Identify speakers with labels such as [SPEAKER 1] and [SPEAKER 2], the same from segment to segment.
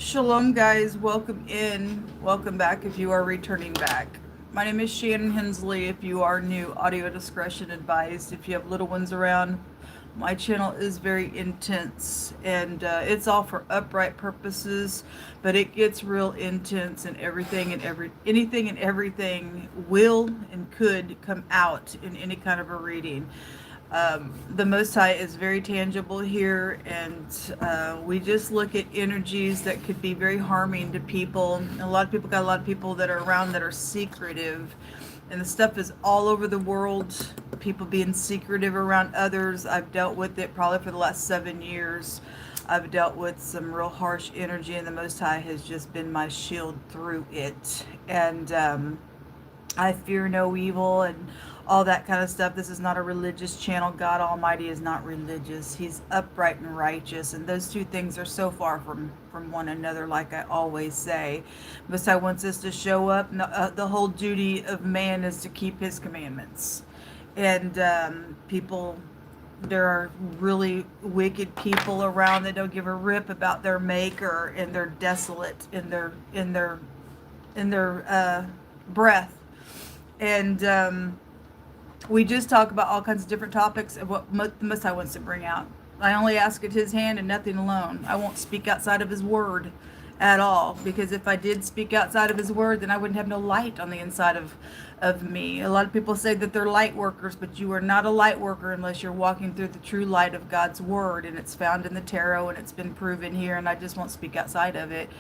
[SPEAKER 1] Shalom, guys. Welcome in. Welcome back if you are returning back. My name is Shannon Hensley. If you are new, audio discretion advised. If you have little ones around, my channel is very intense and it's all for upright purposes, but it gets real intense and anything and everything will and could come out in any kind of a reading. The Most High is very tangible here, and we just look at energies that could be very harming to people. And a lot of people got a lot of people that are around that are secretive, and the stuff is all over the world. People being secretive around others. I've dealt with it probably for the last 7 years. I've dealt with some real harsh energy, and the Most High has just been my shield through it. And I fear no evil and all that kind of stuff. This is not a religious channel. God Almighty is not religious. He's upright and righteous, and those two things are so far from one another, like I always say. Messiah wants us to show up. The whole duty of man is to keep his commandments. And there are really wicked people around that don't give a rip about their maker, and they're desolate in their breath. And we just talk about all kinds of different topics of what the Most High wants to bring out. I only ask at his hand and nothing alone. I won't speak outside of his word at all, because if I did speak outside of his word, then I wouldn't have no light on the inside of me. A lot of people say that they're light workers, but you are not a light worker unless you're walking through the true light of God's word, and it's found in the tarot, and it's been proven here, and I just won't speak outside of it.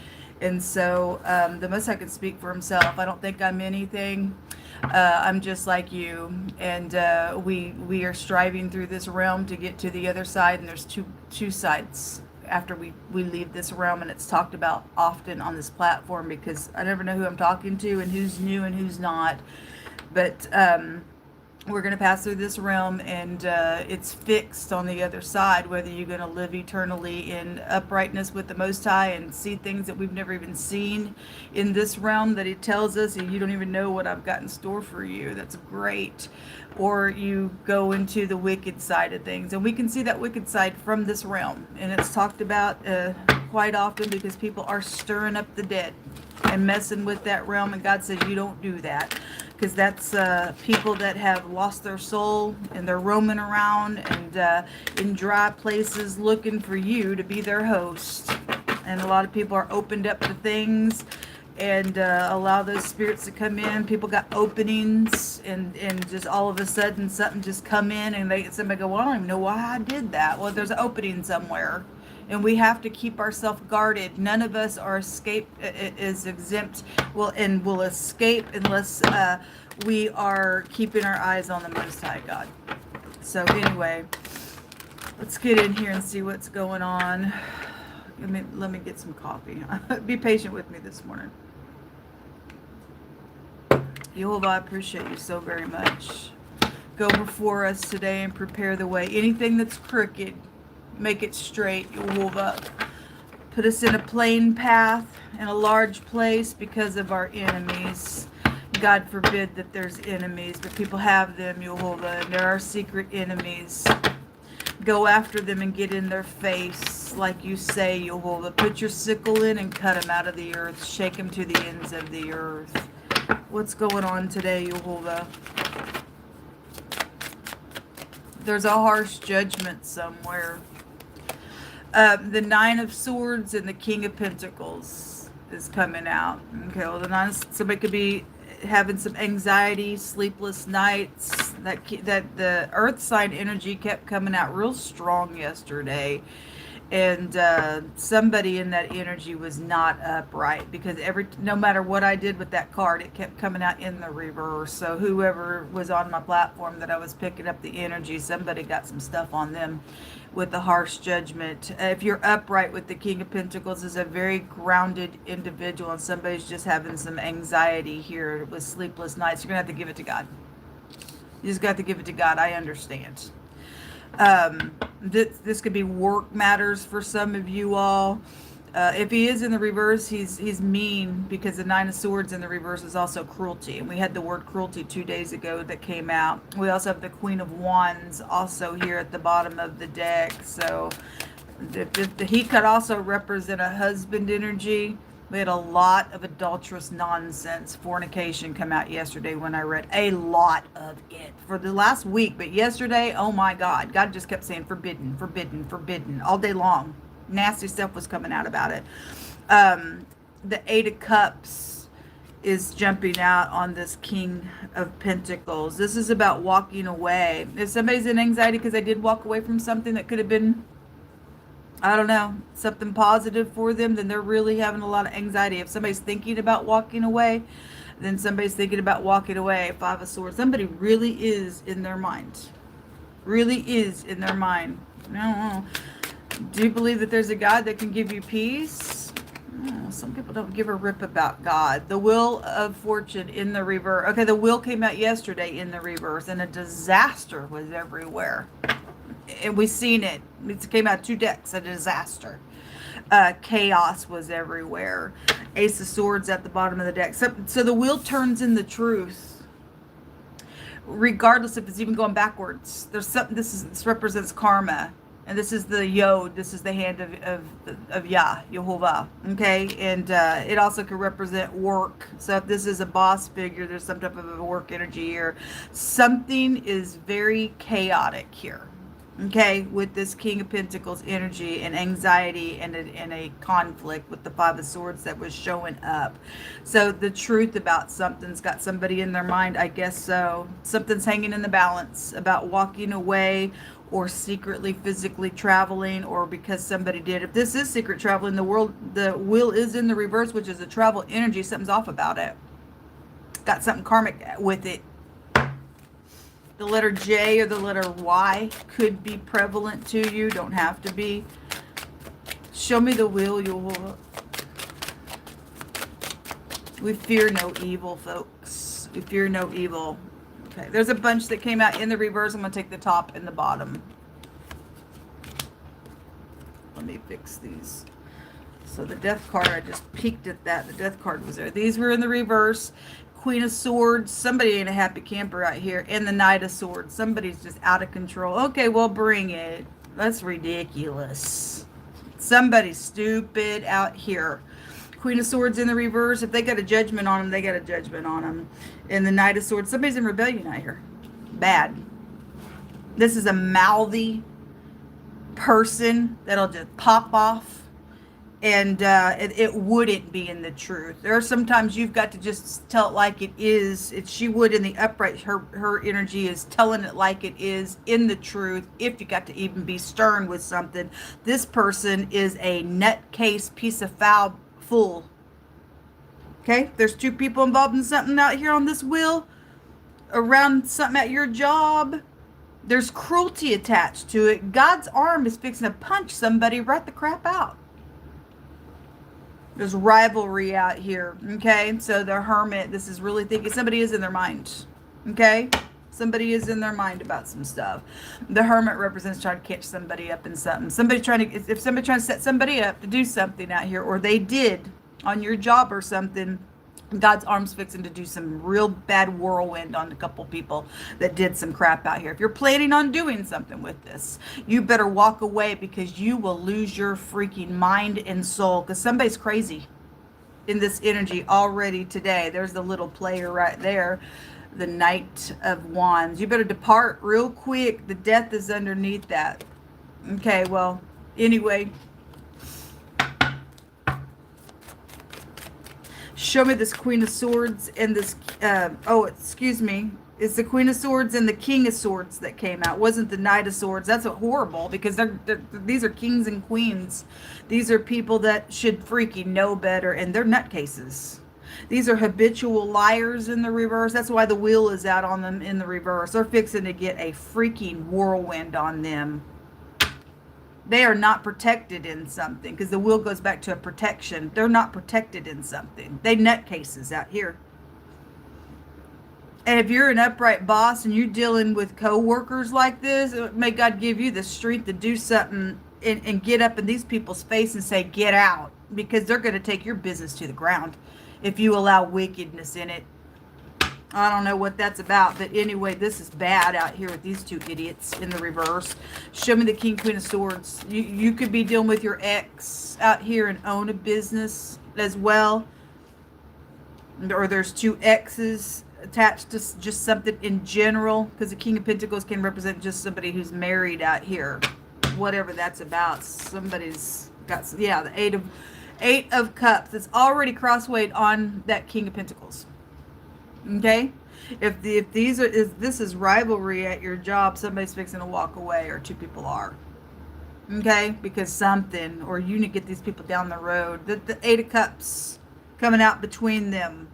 [SPEAKER 1] And so the Most High can speak for himself. I don't think I'm anything. I'm just like you, and we are striving through this realm to get to the other side, and there's two sides after we leave this realm, and it's talked about often on this platform because I never know who I'm talking to and who's new and who's not. But we're going to pass through this realm, and it's fixed on the other side, whether you're going to live eternally in uprightness with the Most High and see things that we've never even seen in this realm that he tells us, and you don't even know what I've got in store for you. That's great. Or you go into the wicked side of things, and we can see that wicked side from this realm, and it's talked about quite often because people are stirring up the dead and messing with that realm, and God says you don't do that, because that's people that have lost their soul, and they're roaming around and in dry places looking for you to be their host. And a lot of people are opened up to things and allow those spirits to come in. People got openings, and just all of a sudden something just come in, and somebody go, well, I don't even know why I did that. Well, there's an opening somewhere. And we have to keep ourselves guarded. None of us are is exempt, will escape unless we are keeping our eyes on the Most High God. So anyway, let's get in here and see what's going on. Let me get some coffee. Be patient with me this morning. Yehovah, I appreciate you so very much. Go before us today and prepare the way. Anything that's crooked, make it straight. Yehovah, put us in a plain path in a large place because of our enemies. God forbid that there's enemies, but people have them, Yehovah, and there are secret enemies. Go after them and get in their face, like you say, Yehovah. Put your sickle in and cut them out of the earth. Shake them to the ends of the earth. What's going on today, Yehovah? There's a harsh judgment somewhere. The Nine of Swords and the King of Pentacles is coming out. Okay, well, somebody could be having some anxiety, sleepless nights. That the Earth sign energy kept coming out real strong yesterday, and somebody in that energy was not upright, because no matter what I did with that card, it kept coming out in the reverse. So whoever was on my platform that I was picking up the energy, somebody got some stuff on them with the harsh judgment. If you're upright with the King of Pentacles, is a very grounded individual, and somebody's just having some anxiety here with sleepless nights, you're gonna have to give it to God. You just got to give it to God. I understand. This could be work matters for some of you all. If he is in the reverse, he's mean, because the Nine of Swords in the reverse is also cruelty. And we had the word cruelty 2 days ago that came out. We also have the Queen of Wands also here at the bottom of the deck. So He could also represent a husband energy. We had a lot of adulterous nonsense, fornication come out yesterday when I read a lot of it for the last week. But yesterday, oh my God, God just kept saying forbidden, forbidden, forbidden all day long. Nasty stuff was coming out about it. The Eight of Cups is jumping out on this King of Pentacles. This is about walking away. If somebody's in anxiety because they did walk away from something that could have been, I don't know, something positive for them, then they're really having a lot of anxiety. If somebody's thinking about walking away, then somebody's thinking about walking away. Five of Swords. Somebody really is in their mind. Really is in their mind. No. Do you believe that there's a God that can give you peace? Oh, some people don't give a rip about God. The Wheel of Fortune in the reverse. Okay, the wheel came out yesterday in the reverse, and a disaster was everywhere. And we seen it. It came out 2 decks, a disaster. Chaos was everywhere. Ace of Swords at the bottom of the deck. So the wheel turns in the truth. Regardless if it's even going backwards. There's something, this represents karma. And this is the Yod. This is the hand of Yah, Yehovah. Okay? And it also could represent work. So if this is a boss figure, there's some type of a work energy here. Something is very chaotic here. Okay? With this King of Pentacles energy and anxiety and a conflict with the Five of Swords that was showing up. So the truth about something's got somebody in their mind, I guess so. Something's hanging in the balance about walking away, or secretly physically traveling, or because somebody did. If this is secret traveling, the wheel is in the reverse, which is a travel energy. Something's off about it. Got something karmic with it. The letter J or the letter Y could be prevalent to you. Don't have to be. Show me the wheel. We fear no evil, folks. We fear no evil. Okay, there's a bunch that came out in the reverse. I'm going to take the top and the bottom. Let me fix these. So the Death card, I just peeked at that. The Death card was there. These were in the reverse. Queen of Swords. Somebody ain't a happy camper out here. And the Knight of Swords. Somebody's just out of control. Okay, well, bring it. That's ridiculous. Somebody's stupid out here. Queen of Swords in the reverse. If they got a judgment on them, they got a judgment on them. And the Knight of Swords. Somebody's in rebellion out here. Bad. This is a mouthy person that'll just pop off. And it wouldn't be in the truth. There are sometimes you've got to just tell it like it is. She would in the upright. Her energy is telling it like it is in the truth. If you got to even be stern with something. This person is a nutcase piece of fool. Okay, there's 2 people involved in something out here on this wheel, around something at your job. There's cruelty attached to it. God's arm is fixing to punch somebody right the crap out. There's rivalry out here. Okay, so the Hermit, this is really thinking somebody is in their mind. Okay, somebody is in their mind about some stuff. The Hermit represents trying to catch somebody up in something. If somebody trying to set somebody up to do something out here, or they did on your job or something, God's arm's fixing to do some real bad whirlwind on a couple people that did some crap out here. If you're planning on doing something with this, you better walk away, because you will lose your freaking mind and soul, because somebody's crazy in this energy already today. There's the little player right there, the Knight of Wands. You better depart real quick. The Death is underneath that. Okay, well, anyway, show me this Queen of Swords and this, it's the Queen of Swords and the King of Swords that came out. It wasn't the Knight of Swords. That's horrible, because these are kings and queens. These are people that should freaking know better, and they're nutcases. These are habitual liars in the reverse. That's why the wheel is out on them in the reverse. They're fixing to get a freaking whirlwind on them. They are not protected in something, because the wheel goes back to a protection. They're not protected in something. They nutcases out here. And if you're an upright boss and you're dealing with co-workers like this, may God give you the strength to do something and get up in these people's face and say, get out, because they're going to take your business to the ground if you allow wickedness in it. I don't know what that's about, but anyway, this is bad out here with these two idiots in the reverse. Show me the King, Queen of Swords. You could be dealing with your ex out here and own a business as well. Or there's two exes attached to just something in general, because the King of Pentacles can represent just somebody who's married out here. Whatever that's about. Somebody's got, yeah, the Eight of Cups. It's already crosswayed on that King of Pentacles. Okay, if this is rivalry at your job, somebody's fixing to walk away, or two people are. Okay, because something, or you need to get these people down the road. The Eight of Cups coming out between them.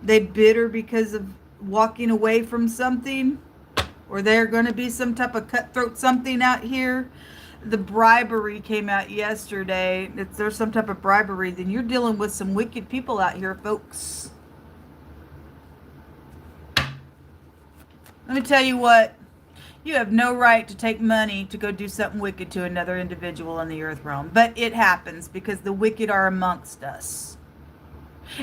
[SPEAKER 1] They bitter because of walking away from something, or they're going to be some type of cutthroat something out here. The bribery came out yesterday. If there's some type of bribery, then you're dealing with some wicked people out here, folks. Let me tell you what, you have no right to take money to go do something wicked to another individual in the earth realm. But it happens because the wicked are amongst us.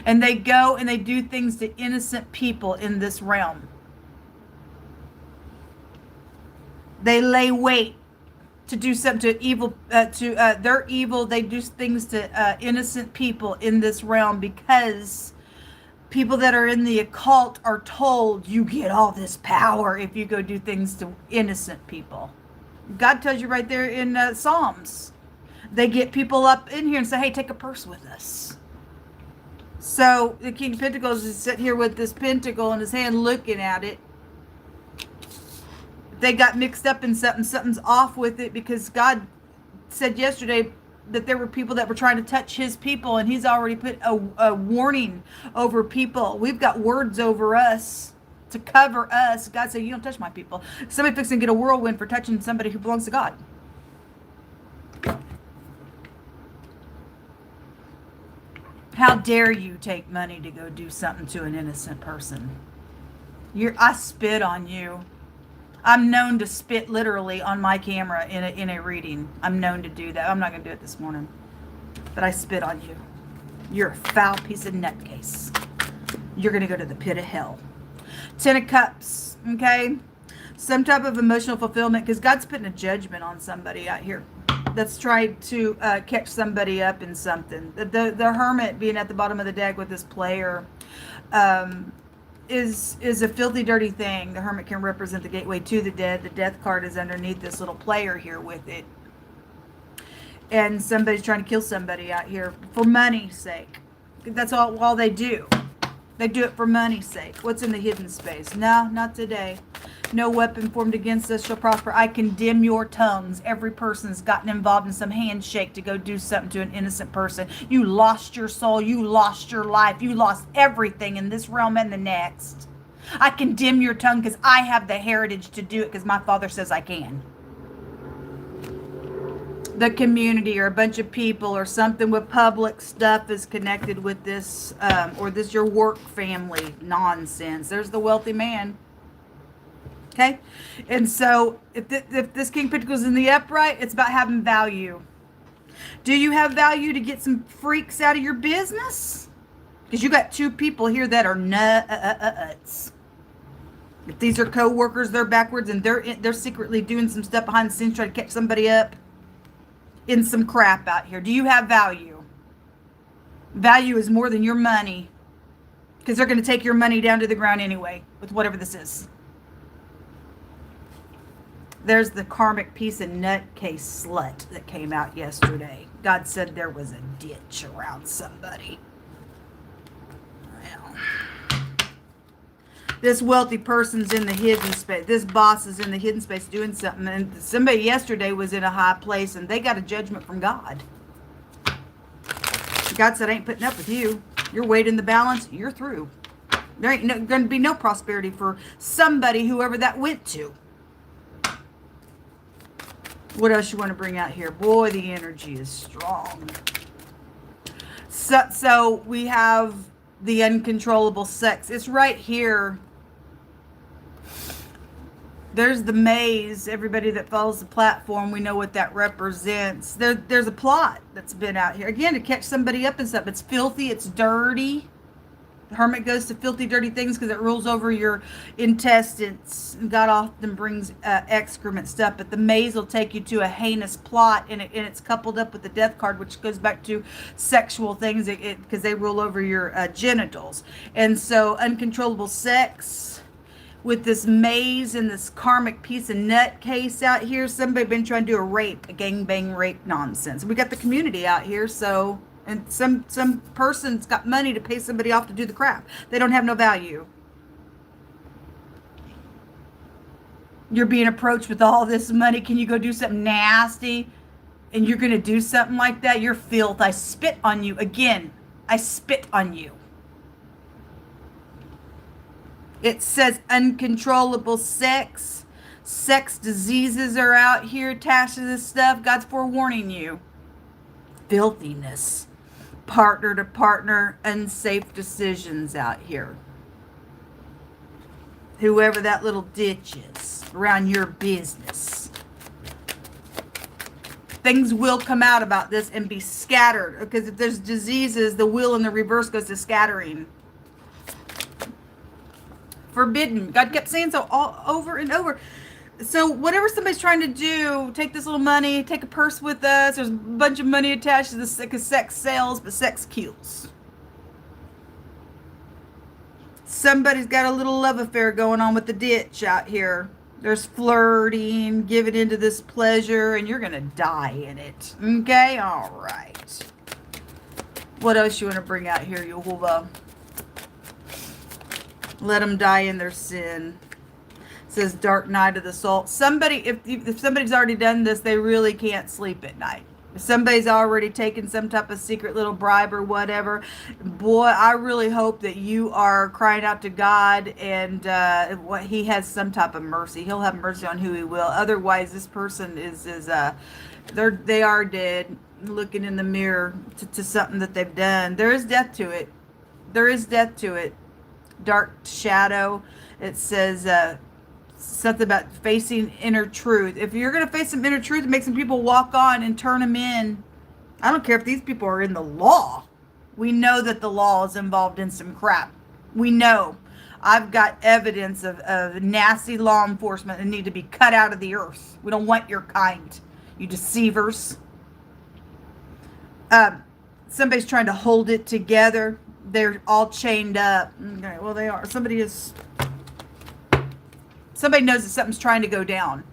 [SPEAKER 1] And they go and they do things to innocent people in this realm. They lay wait to do something to evil, they're evil. They do things to innocent people in this realm because people that are in the occult are told you get all this power if you go do things to innocent people. God tells you right there in Psalms. They get people up in here and say, hey, take a purse with us. So the King of Pentacles is sitting here with this pentacle in his hand looking at it. They got mixed up in something. Something's off with it, because God said yesterday that there were people that were trying to touch his people, and he's already put a warning over people. We've got words over us to cover us. God said, you don't touch my people. Somebody fixing to get a whirlwind for touching somebody who belongs to God. How dare you take money to go do something to an innocent person? I spit on you. I'm known to spit literally on my camera in a reading. I'm known to do that. I'm not going to do it this morning. But I spit on you. You're a foul piece of nutcase. You're going to go to the pit of hell. Ten of Cups. Okay? Some type of emotional fulfillment, because God's putting a judgment on somebody out here that's tried to catch somebody up in something. The Hermit being at the bottom of the deck with this player is a filthy, dirty thing. The Hermit can represent the gateway to the dead. The death card is underneath this little player here with it. And somebody's trying to kill somebody out here for money's sake. That's all they do. They do it for money's sake. What's in the hidden space? No, not today. No weapon formed against us shall prosper. I condemn your tongues. Every person's gotten involved in some handshake to go do something to an innocent person. You lost your soul. You lost your life. You lost everything in this realm and the next. I condemn your tongue because I have the heritage to do it, because my Father says I can. The community, or a bunch of people, or something with public stuff is connected with this, or this your work family nonsense. There's the wealthy man. Okay? And so if this King of Pentacles is in the upright, it's about having value. Do you have value to get some freaks out of your business? Because you got two people here that are nuts. If these are co-workers, they're backwards, and they're secretly doing some stuff behind the scenes trying to catch somebody up in some crap out here. Do you have value? Value is more than your money, because they're going to take your money down to the ground anyway with whatever this is. There's the karmic piece of nutcase slut that came out yesterday. God said there was a ditch around somebody. Well, this wealthy person's in the hidden space. This boss is in the hidden space doing something. And somebody yesterday was in a high place and they got a judgment from God. God said, I ain't putting up with you. You're weighting the balance. You're through. There ain't going to be no prosperity for somebody, whoever that went to. What else you want to bring out here? Boy, the energy is strong. So we have the uncontrollable sex. It's right here. There's the maze. Everybody that follows the platform, we know what that represents. There's a plot that's been out here. Again, to catch somebody up in something. It's filthy. It's dirty. The hermit goes to filthy, dirty things because it rules over your intestines. God often brings excrement stuff, but the maze will take you to a heinous plot, and it's coupled up with the death card, which goes back to sexual things because they rule over your genitals. And so uncontrollable sex with this maze and this karmic piece of nut case out here. Somebody been trying to do a gangbang rape nonsense. We got the community out here, so... And some person's got money to pay somebody off to do the crap. They don't have no value. You're being approached with all this money. Can you go do something nasty? And you're going to do something like that? You're filth. I spit on you. Again, I spit on you. It says uncontrollable sex. Sex diseases are out here attached to this stuff. God's forewarning you. Filthiness. Partner to partner, unsafe decisions out here. Whoever that little ditch is around your business. Things will come out about this and be scattered. Because if there's diseases, the wheel in the reverse goes to scattering. Forbidden. God kept saying so all over and over. So whatever somebody's trying to do, take this little money, take a purse with us. There's a bunch of money attached to this because sex sells, but sex kills. Somebody's got a little love affair going on with the ditch out here. There's flirting, giving into this pleasure, and you're going to die in it. Okay? All right. What else you want to bring out here, Yehovah? Let them die in their sin. Says dark night of the soul. Somebody, if somebody's already done this, they really can't sleep at night. If somebody's already taken some type of secret little bribe or whatever, boy, I really hope that you are crying out to God and he has some type of mercy. He'll have mercy on who he will. Otherwise, this person they are dead, looking in the mirror to something that they've done. There is death to it. There is death to it. Dark shadow. It says something about facing inner truth. If you're going to face some inner truth and make some people walk on and turn them in, I don't care if these people are in the law. We know that the law is involved in some crap. We know. I've got evidence of nasty law enforcement that need to be cut out of the earth. We don't want your kind, you deceivers. Somebody's trying to hold it together. They're all chained up. Okay, well, they are. Somebody knows that something's trying to go down.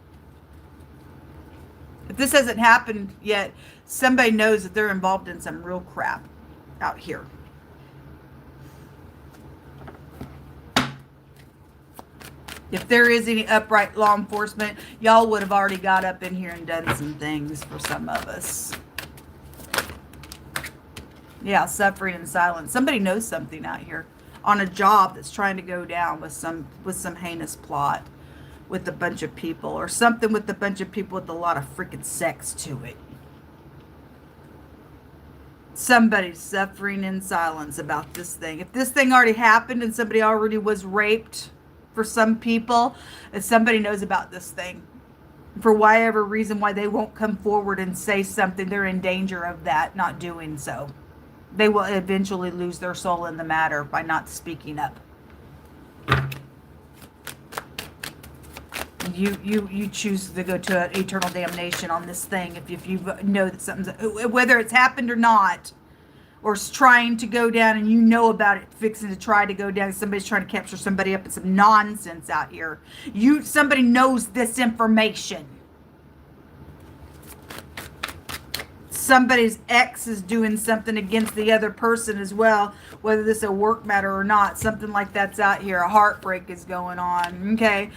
[SPEAKER 1] If this hasn't happened yet, somebody knows that they're involved in some real crap out here. If there is any upright law enforcement, y'all would have already got up in here and done some things for some of us. Yeah, suffering in silence. Somebody knows something out here on a job that's trying to go down with some heinous plot with a bunch of people, or something with a bunch of people with a lot of freaking sex to it. Somebody's suffering in silence about this thing. If this thing already happened and somebody already was raped, for some people, if somebody knows about this thing, for whatever reason why they won't come forward and say something, they're in danger of that, not doing so. They will eventually lose their soul in the matter by not speaking up. You choose to go to eternal damnation on this thing if you know that something's, whether it's happened or not, or it's trying to go down and you know about it fixing to try to go down. Somebody's trying to capture somebody up in some nonsense out here. Somebody knows this information. Somebody's ex is doing something against the other person as well, whether this is a work matter or not. Something like that's out here. A heartbreak is going on. Okay.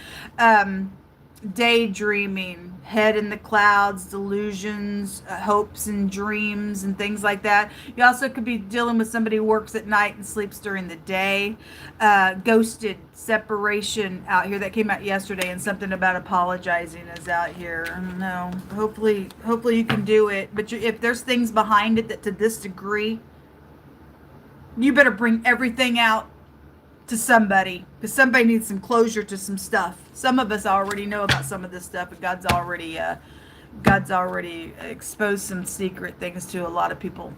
[SPEAKER 1] Daydreaming, head in the clouds, delusions, hopes and dreams and things like that. You also could be dealing with somebody who works at night and sleeps during the day. Ghosted, separation out here. That came out yesterday, and something about apologizing is out here. I don't know. Hopefully you can do it. But if there's things behind it that to this degree, you better bring everything out to somebody, because somebody needs some closure to some stuff. Some of us already know about some of this stuff, and God's already exposed some secret things to a lot of people.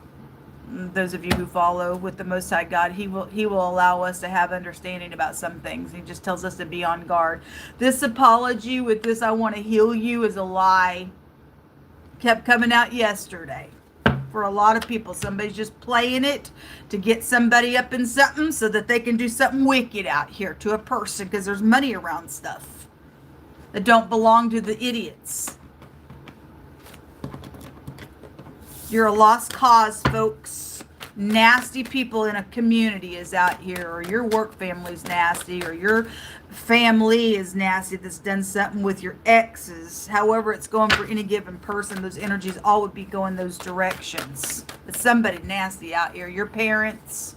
[SPEAKER 1] Those of you who follow with the Most High God, He will allow us to have understanding about some things. He just tells us to be on guard. This apology with this "I want to heal you" is a lie. Kept coming out yesterday. For a lot of people, somebody's just playing it to get somebody up in something so that they can do something wicked out here to a person, because there's money around stuff that don't belong to the idiots. You're a lost cause, folks. Nasty people in a community is out here, or your work family's nasty, or your family is nasty that's done something with your exes. However it's going for any given person, those energies all would be going those directions. It's somebody nasty out here. Your parents,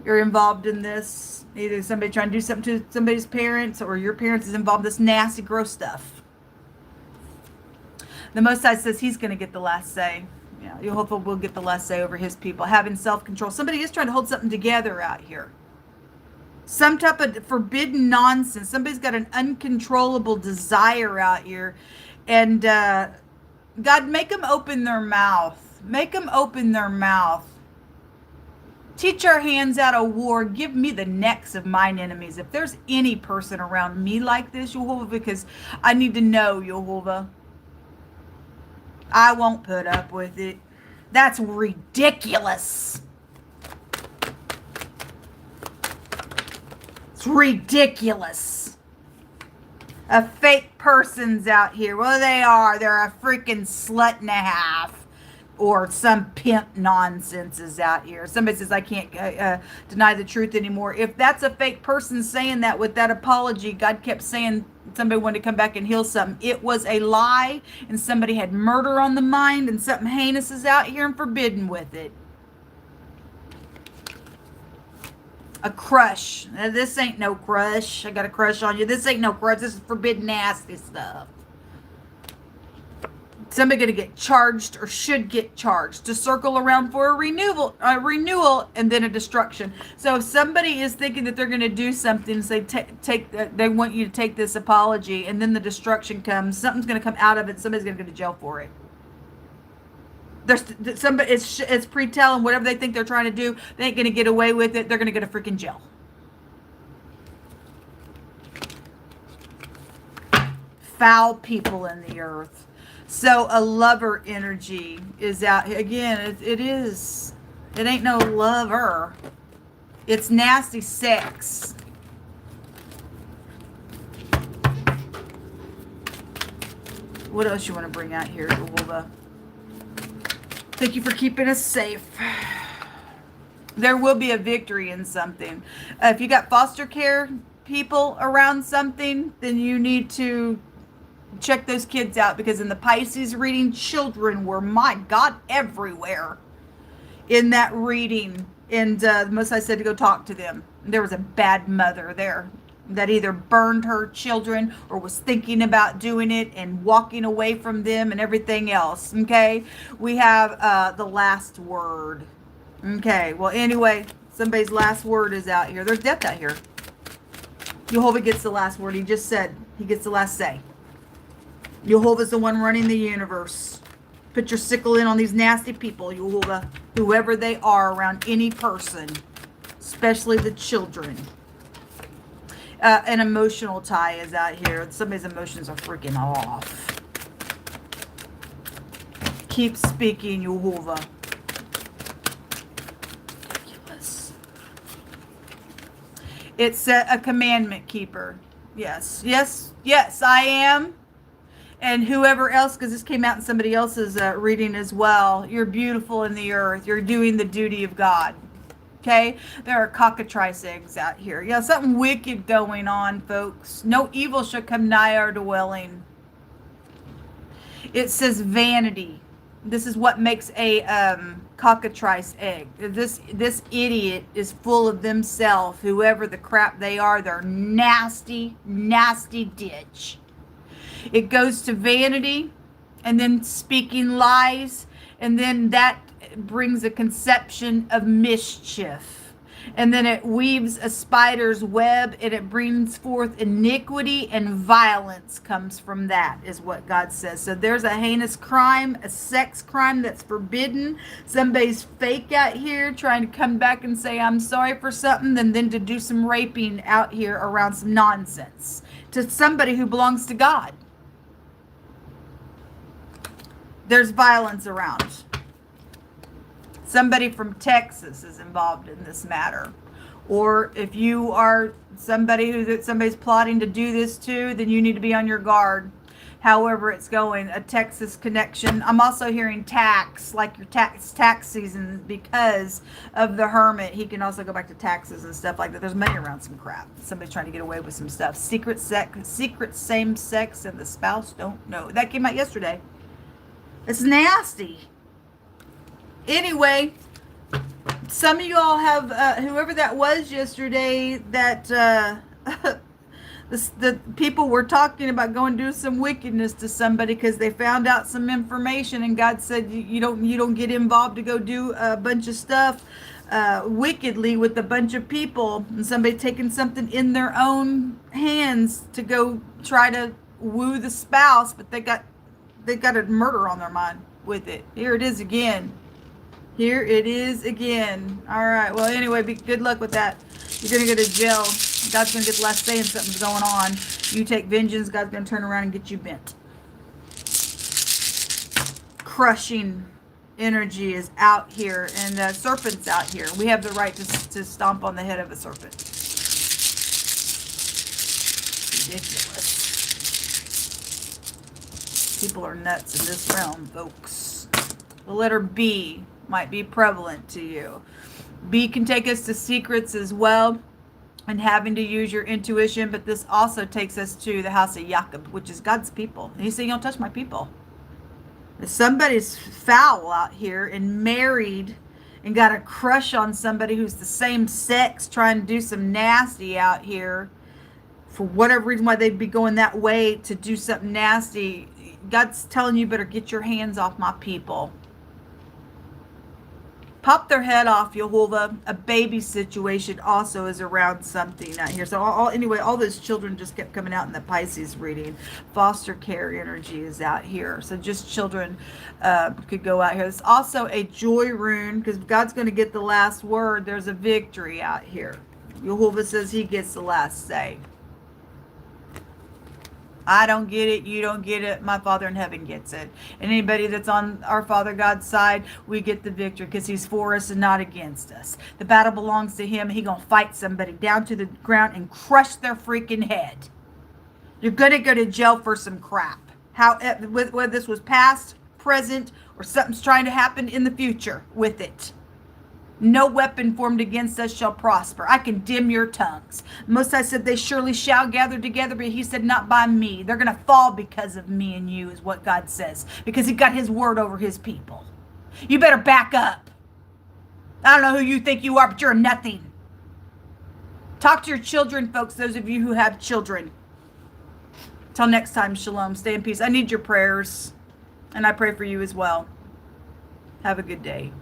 [SPEAKER 1] you're involved in this. Either somebody trying to do something to somebody's parents, or your parents is involved in this nasty, gross stuff. The Most High says He's going to get the last say. Yeah, Jehovah will get the last say over His people. Having self-control. Somebody is trying to hold something together out here. Some type of forbidden nonsense. Somebody's got an uncontrollable desire out here. And God, make them open their mouth. Make them open their mouth. Teach our hands out of war. Give me the necks of mine enemies. If there's any person around me like this, Jehovah, because I need to know, Jehovah. I won't put up with it. That's ridiculous. It's ridiculous. A fake person's out here. Well, they are. They're a freaking slut and a half. Or some pimp nonsense is out here. Somebody says, I can't deny the truth anymore. If that's a fake person saying that with that apology, God kept saying somebody wanted to come back and heal something. It was a lie, and somebody had murder on the mind, and something heinous is out here and forbidden with it. A crush. Now, this ain't no crush. I got a crush on you. This ain't no crush. This is forbidden nasty stuff. Somebody going to get charged, or should get charged, to circle around for a renewal, and then a destruction. So if somebody is thinking that they're going to do something, say they want you to take this apology, and then the destruction comes, something's going to come out of it. Somebody's going to go to jail for it. There's somebody. It's pre-telling whatever they think they're trying to do. They ain't going to get away with it. They're going to go to freaking jail. Foul people in the earth. So a lover energy is out. Again, it is. It ain't no lover. It's nasty sex. What else you want to bring out here, Jehovah? Thank you for keeping us safe. There will be a victory in something. If you got foster care people around something, then you need to check those kids out, because in the Pisces reading, children were, my God, everywhere in that reading. And the Most High said to go talk to them. There was a bad mother there that either burned her children or was thinking about doing it and walking away from them and everything else. Okay, we have the last word. Okay, well, anyway, somebody's last word is out here. There's death out here. Jehovah gets the last word. He just said He gets the last say. Jehovah's the one running the universe. Put your sickle in on these nasty people, Jehovah, whoever they are around any person, especially the children. An emotional tie is out here. Somebody's emotions are freaking off. Keep speaking, Jehovah. Ridiculous. It's a commandment keeper. Yes, yes, yes, I am. And whoever else, because this came out in somebody else's reading as well. You're beautiful in the earth. You're doing the duty of God. Okay? There are cockatrice eggs out here. Yeah, something wicked going on, folks. No evil shall come nigh our dwelling. It says vanity. This is what makes a cockatrice egg. This idiot is full of themselves. Whoever the crap they are, they're nasty, nasty ditch. It goes to vanity, and then speaking lies, and then that brings a conception of mischief. And then it weaves a spider's web, and it brings forth iniquity, and violence comes from that, is what God says. So there's a heinous crime, a sex crime that's forbidden. Somebody's fake out here trying to come back and say, I'm sorry for something, and then to do some raping out here around some nonsense to somebody who belongs to God. There's violence around. Somebody from Texas is involved in this matter. Or if you are somebody's plotting to do this to, then you need to be on your guard. However it's going, a Texas connection. I'm also hearing tax, like your tax season, because of the hermit. He can also go back to taxes and stuff like that. There's money around some crap. Somebody's trying to get away with some stuff. Secret same sex, and the spouse don't know. That came out yesterday. It's nasty. Anyway, some of you all have, whoever that was yesterday, that the people were talking about going to do some wickedness to somebody because they found out some information, and God said you don't get involved to go do a bunch of stuff wickedly with a bunch of people, and somebody taking something in their own hands to go try to woo the spouse, but they got a murder on their mind with it. Here it is again. Here it is again. All right. Well, anyway, good luck with that. You're going to go to jail. God's going to get the last say and something's going on. You take vengeance. God's going to turn around and get you bent. Crushing energy is out here. And the serpent's out here. We have the right to stomp on the head of a serpent. Ridiculous. People are nuts in this realm, folks. The letter B might be prevalent to you. B can take us to secrets as well, and having to use your intuition, but this also takes us to the house of Jacob, which is God's people. And he's saying, don't touch my people. If somebody's foul out here and married and got a crush on somebody who's the same sex, trying to do some nasty out here, for whatever reason why they'd be going that way to do something nasty, God's telling you better get your hands off my people. Pop their head off, Yehovah. A baby situation also is around something out here. So anyway, all those children just kept coming out in the Pisces reading. Foster care energy is out here. So just children could go out here. There's also a joy rune, because God's going to get the last word. There's a victory out here. Yehovah says he gets the last say. I don't get it. You don't get it. My Father in heaven gets it. And anybody that's on our Father God's side, we get the victory because he's for us and not against us. The battle belongs to him. He going to fight somebody down to the ground and crush their freaking head. You're going to go to jail for some crap. Whether this was past, present, or something's trying to happen in the future with it. No weapon formed against us shall prosper. I condemn your tongues. Most High said they surely shall gather together, but he said not by me. They're going to fall because of me and you, is what God says. Because he got his word over his people. You better back up. I don't know who you think you are, but you're nothing. Talk to your children, folks, those of you who have children. Till next time, shalom. Stay in peace. I need your prayers, and I pray for you as well. Have a good day.